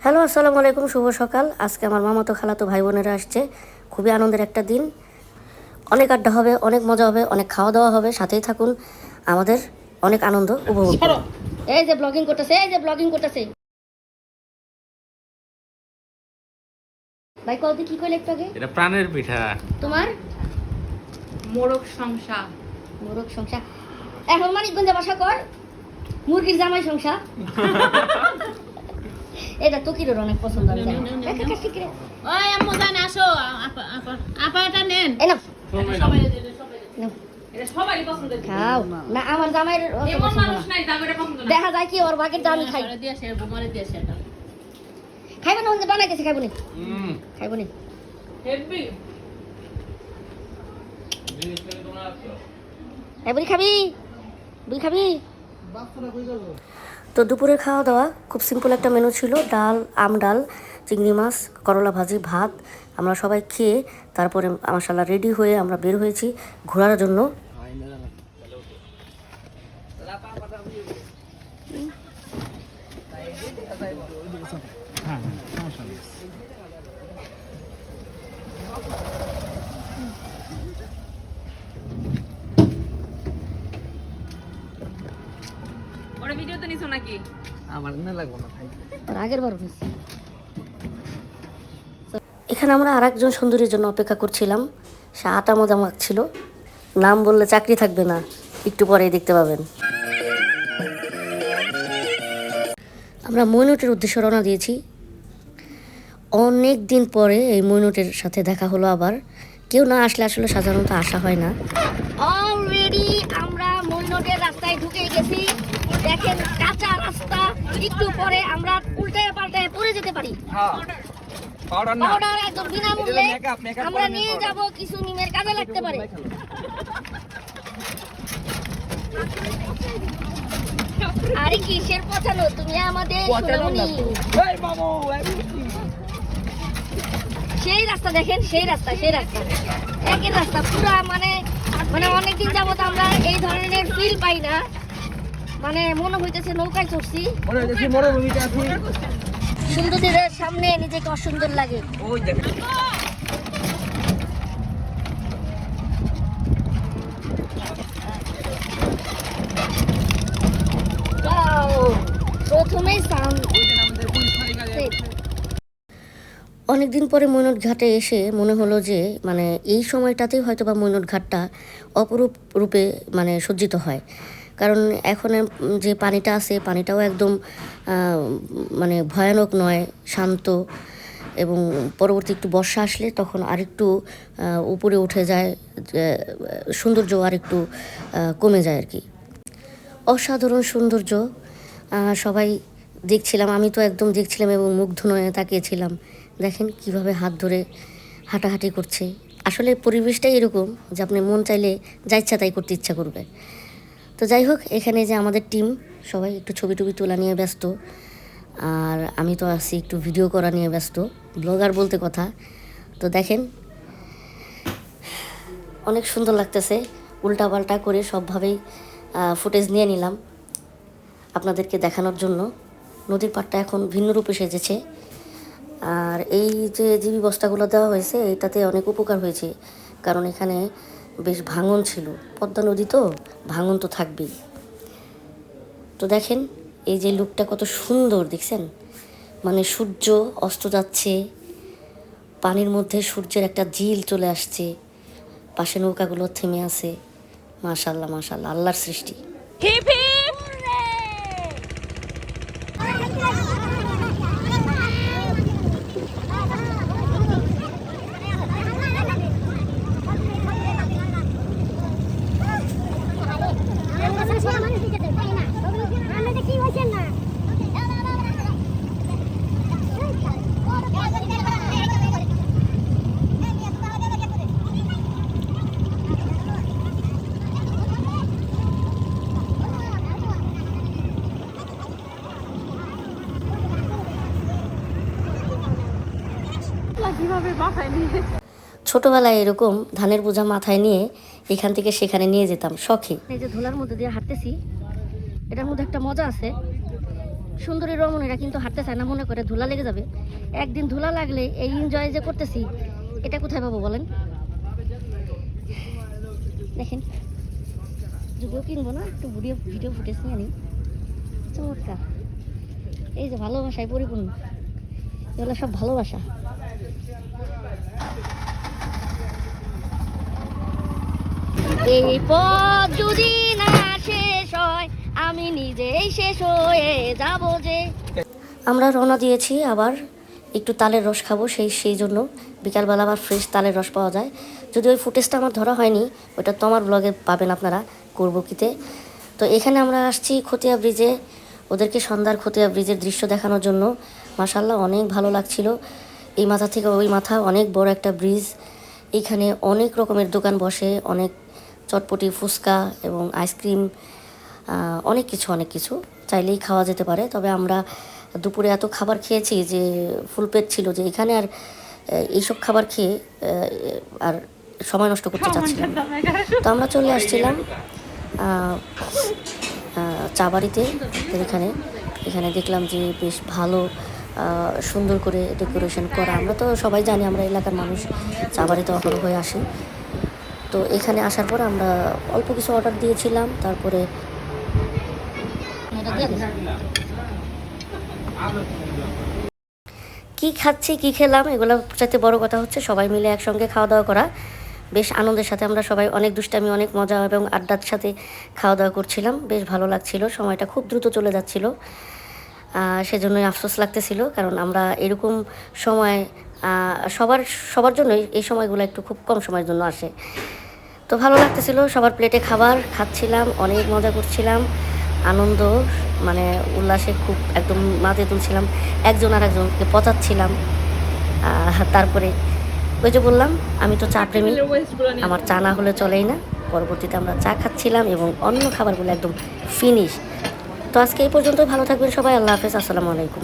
Hello, আসসালামু আলাইকুম, শুভ সকাল। আজকে আমার মামাতো খালাতো ভাই বোনেরা আসছে। খুবই আনন্দের একটা দিন। অনেক আড্ডা হবে, অনেক মজা হবে, অনেক খাওয়া দাওয়া হবে। সাথেই থাকুন, আমাদের অনেক আনন্দ উপভোগ করুন। এই যে ব্লগিং করতেছে, ভাই কলতে কি কইলে একটু আগে? এটা প্রাণের পিঠা। তোমার মোরগ সংসা। মোরগ সংসা। এখন মানিকগঞ্জে বাসা কর, মুরগির জামাই সংসা। এটা তো কিরোর অনেক পছন্দ। আমি জানি। ওই আম্মু জান আসো, আপা আপা আপা এটা নেন। এই নাও, সবাই নাও, এটা সবারই পছন্দের। খাও না। আমার জামাইয়ের অত এমন পছন্দ মানুষ না। নাই যার এটা পছন্দ না। দেখা যায় কি ওর ভাগের দামি খাই। এটা দিয়ে শেয়ার বোমারে দিয়ে শেয়ার দাও। খাইবে না, ওখানে বানাই গেছে, খাইবো নি, খাইবো নি। হেভি। বুড়ি খাবি, বুড়ি খাবি। তো দুপুরের খাওয়া দাওয়া খুব সিম্পল একটা মেনু ছিল। ডাল, আম ডাল, চিংড়ি মাছ, করলা ভাজি, ভাত। আমরা সবাই খেয়ে তারপরে মাশাআল্লাহ রেডি হয়ে আমরা বের হয়েছি ঘোরার জন্য। ওরে ভিডিও তো নিছো নাকি? আমার না লাগবো না ভাই। আর আগের বার হয়েছে। এখানে আমরা আরেকজন সুন্দরীর জন্য অপেক্ষা করছিলাম। সে আটা মজা মাখছিল। নাম বললে চাকরি থাকবে না, একটু পরেই দেখতে পাবেন। আমরা মইনুটের উদ্দেশ্যে রওনা দিয়েছি। অনেক দিন পরে এই মইনুটের সাথে দেখা হলো আবার। কেউ না আসলে আসলে সাধারণত আসা হয় না। অলরেডি আমরা মইনুটের রাস্তায় ঢুকে গেছি। দেখেন, কাঁচা রাস্তা, একটু পরে আমরা উল্টায় পাল্টায় পড়ে যেতে পারি। পাউডার একদম বিনামূল্যে আমরা নিয়ে যাব, কিছু নিমের কাজে লাগতে পারে। আরে কিসের পচানো, তুমি আমাদের সোনামণি। সেই রাস্তা দেখেন, সেই রাস্তা একের রাস্তা পুরা মানে অনেকদিন যাবত আমরা এই ধরনের ফিল পাই না। মানে মনে হইতেছে নৌকায় চড়ছি। সুন্দরীদের সামনে নিজেকে অসুন্দর লাগে। প্রথমেই অনেকদিন পরে মৈনট ঘাটে এসে মনে হলো যে মানে এই সময়টাতেই হয়তো বা মৈনট ঘাটটা অপরূপ রূপে মানে সজ্জিত হয়। কারণ এখন যে পানিটা আছে, পানিটাও একদম মানে ভয়ানক নয়, শান্ত। এবং পরবর্তী একটু বর্ষা আসলে তখন আরেকটু উপরে উঠে যায়, সৌন্দর্য আরেকটু কমে যায় আর কি। অসাধারণ সৌন্দর্য। সবাই দেখছিলাম, আমি তো একদম দেখছিলাম এবং মুগ্ধ নয়ে তাকিয়েছিলাম। দেখেন কিভাবে হাত ধরে হাঁটাহাঁটি করছে। আসলে পরিবেশটাই এরকম যে আপনি মন চাইলে যা ইচ্ছা তাই করতে ইচ্ছা করবে। তো যাই হোক, এখানে যে আমাদের টিম সবাই একটু ছবি টবি তোলা নিয়ে ব্যস্ত, আর আমি তো আছি একটু ভিডিও করা নিয়ে ব্যস্ত, ব্লগার বলতে কথা। তো দেখেন অনেক সুন্দর লাগতেছে। উল্টাপাল্টা করে সবভাবেই ফুটেজ নিয়ে নিলাম আপনাদেরকে দেখানোর জন্য। নদীর পাড়টা এখন ভিন্ন রূপে সেজেছে। আর এই যে জিবি বস্তাগুলো দেওয়া হয়েছে, এটাতে অনেক উপকার হয়েছে। কারণ এখানে বেশ ভাঙন ছিল, পদ্মা নদী তো ভাঙন তো থাকবেই। তো দেখেন এই যে লুকটা কত সুন্দর দেখছেন। মানে সূর্য অস্ত যাচ্ছে, পানির মধ্যে সূর্যের একটা ঝিল চলে আসছে, পাশে নৌকাগুলো থেমে আছে। মাশাআল্লাহ মাশাআল্লাহ, আল্লাহর সৃষ্টি। Hip hip. ছোটবেলায় এরকম ধানের বোঝা মাথায় নিয়ে এখান থেকে সেখানে নিয়ে যেতাম শখে। এই যে ধুলার মধ্যে দিয়ে হাঁটতেছি, এটার মধ্যে একটা মজা আছে। সুন্দরী রমণীরা কিন্তু হাঁটতে চায় না, মনে করে ধুলা লেগে যাবে। একদিন ধুলা লাগলে এই এনজয় যে করতেছি এটা কোথায় পাবো বলেন? দেখেন, যদিও কিনবো না, একটু ভিডিও ভিডিও ফুটেজ নিয়ে নিই। চমৎকার, এই যে ভালোবাসায় পরিপূর্ণ, এগুলো সব ভালোবাসা। এই পথ যদি না শেষ হয় আমি নিজেই শেষ হয়ে যাব যে। আমরা রওনা দিয়েছি, আবার একটু তালের রস খাবো, সেই জন্য বিকালবেলা আবার ফ্রেশ তালের রস পাওয়া যায়। যদি ওই ফুটেজটা আমার ধরা হয়নি, ওটা তো আমার ব্লগে পাবেন আপনারা করবকিতে। তো এখানে আমরা আসছি খতিয়া ব্রিজে, ওদেরকে সন্ধ্যার খতিয়া ব্রিজের দৃশ্য দেখানোর জন্য। মাশাআল্লাহ অনেক ভালো লাগছিল। এই মাথা থেকে ওই মাথা অনেক বড় একটা ব্রিজ। এখানে অনেক রকমের দোকান বসে, অনেক চটপটি, ফুচকা এবং আইসক্রিম, অনেক কিছু চাইলেই খাওয়া যেতে পারে। তবে আমরা দুপুরে এত খাবার খেয়েছি যে ফুল পেট ছিল, যে এখানে আর এইসব খাবার খেয়ে আর সময় নষ্ট করতে চাচ্ছিলাম না। তো আমরা চলে আসছিলাম চা বাড়িতে। এখানে দেখলাম যে বেশ ভালো সুন্দর করে ডেকোরেশন করা। আমরা তো সবাই জানি, আমরা এলাকার মানুষ চা বাড়িতে অহরহ হয়ে আসি। তো এখানে আসার পর আমরা অল্প কিছু অর্ডার দিয়েছিলাম। তারপরে কি খাচ্ছি কি খেলাম এগুলো চাইতে বড় কথা হচ্ছে সবাই মিলে একসঙ্গে খাওয়া দাওয়া করা। বেশ আনন্দের সাথে আমরা সবাই অনেক দুষ্টামি, অনেক মজা এবং আড্ডার সাথে খাওয়া দাওয়া করছিলাম। বেশ ভালো লাগছিল, সময়টা খুব দ্রুত চলে যাচ্ছিল। সেজন্যই আফসোস লাগতেছিল, কারণ আমরা এরকম সময় সবার জন্যই এই সময়গুলো একটু খুব কম সময়ের জন্য আসে। তো ভালো লাগতেছিল, সবার প্লেটে খাবার খাচ্ছিলাম, অনেক মজা করছিলাম, আনন্দ মানে উল্লাসে খুব একদম মাঝে তুলছিলাম, একজন আর একজনকে পচাচ্ছিলাম। তারপরে ওই যে বললাম, আমি তো চা প্রেমী, আমার চা না হলে চলেই না। পরবর্তীতে আমরা চা খাচ্ছিলাম এবং অন্য খাবারগুলো একদম ফিনিশ। তো আজকে এই পর্যন্ত, ভালো থাকবেন সবাই, আল্লাহ হাফেজ, আসসালামু আলাইকুম।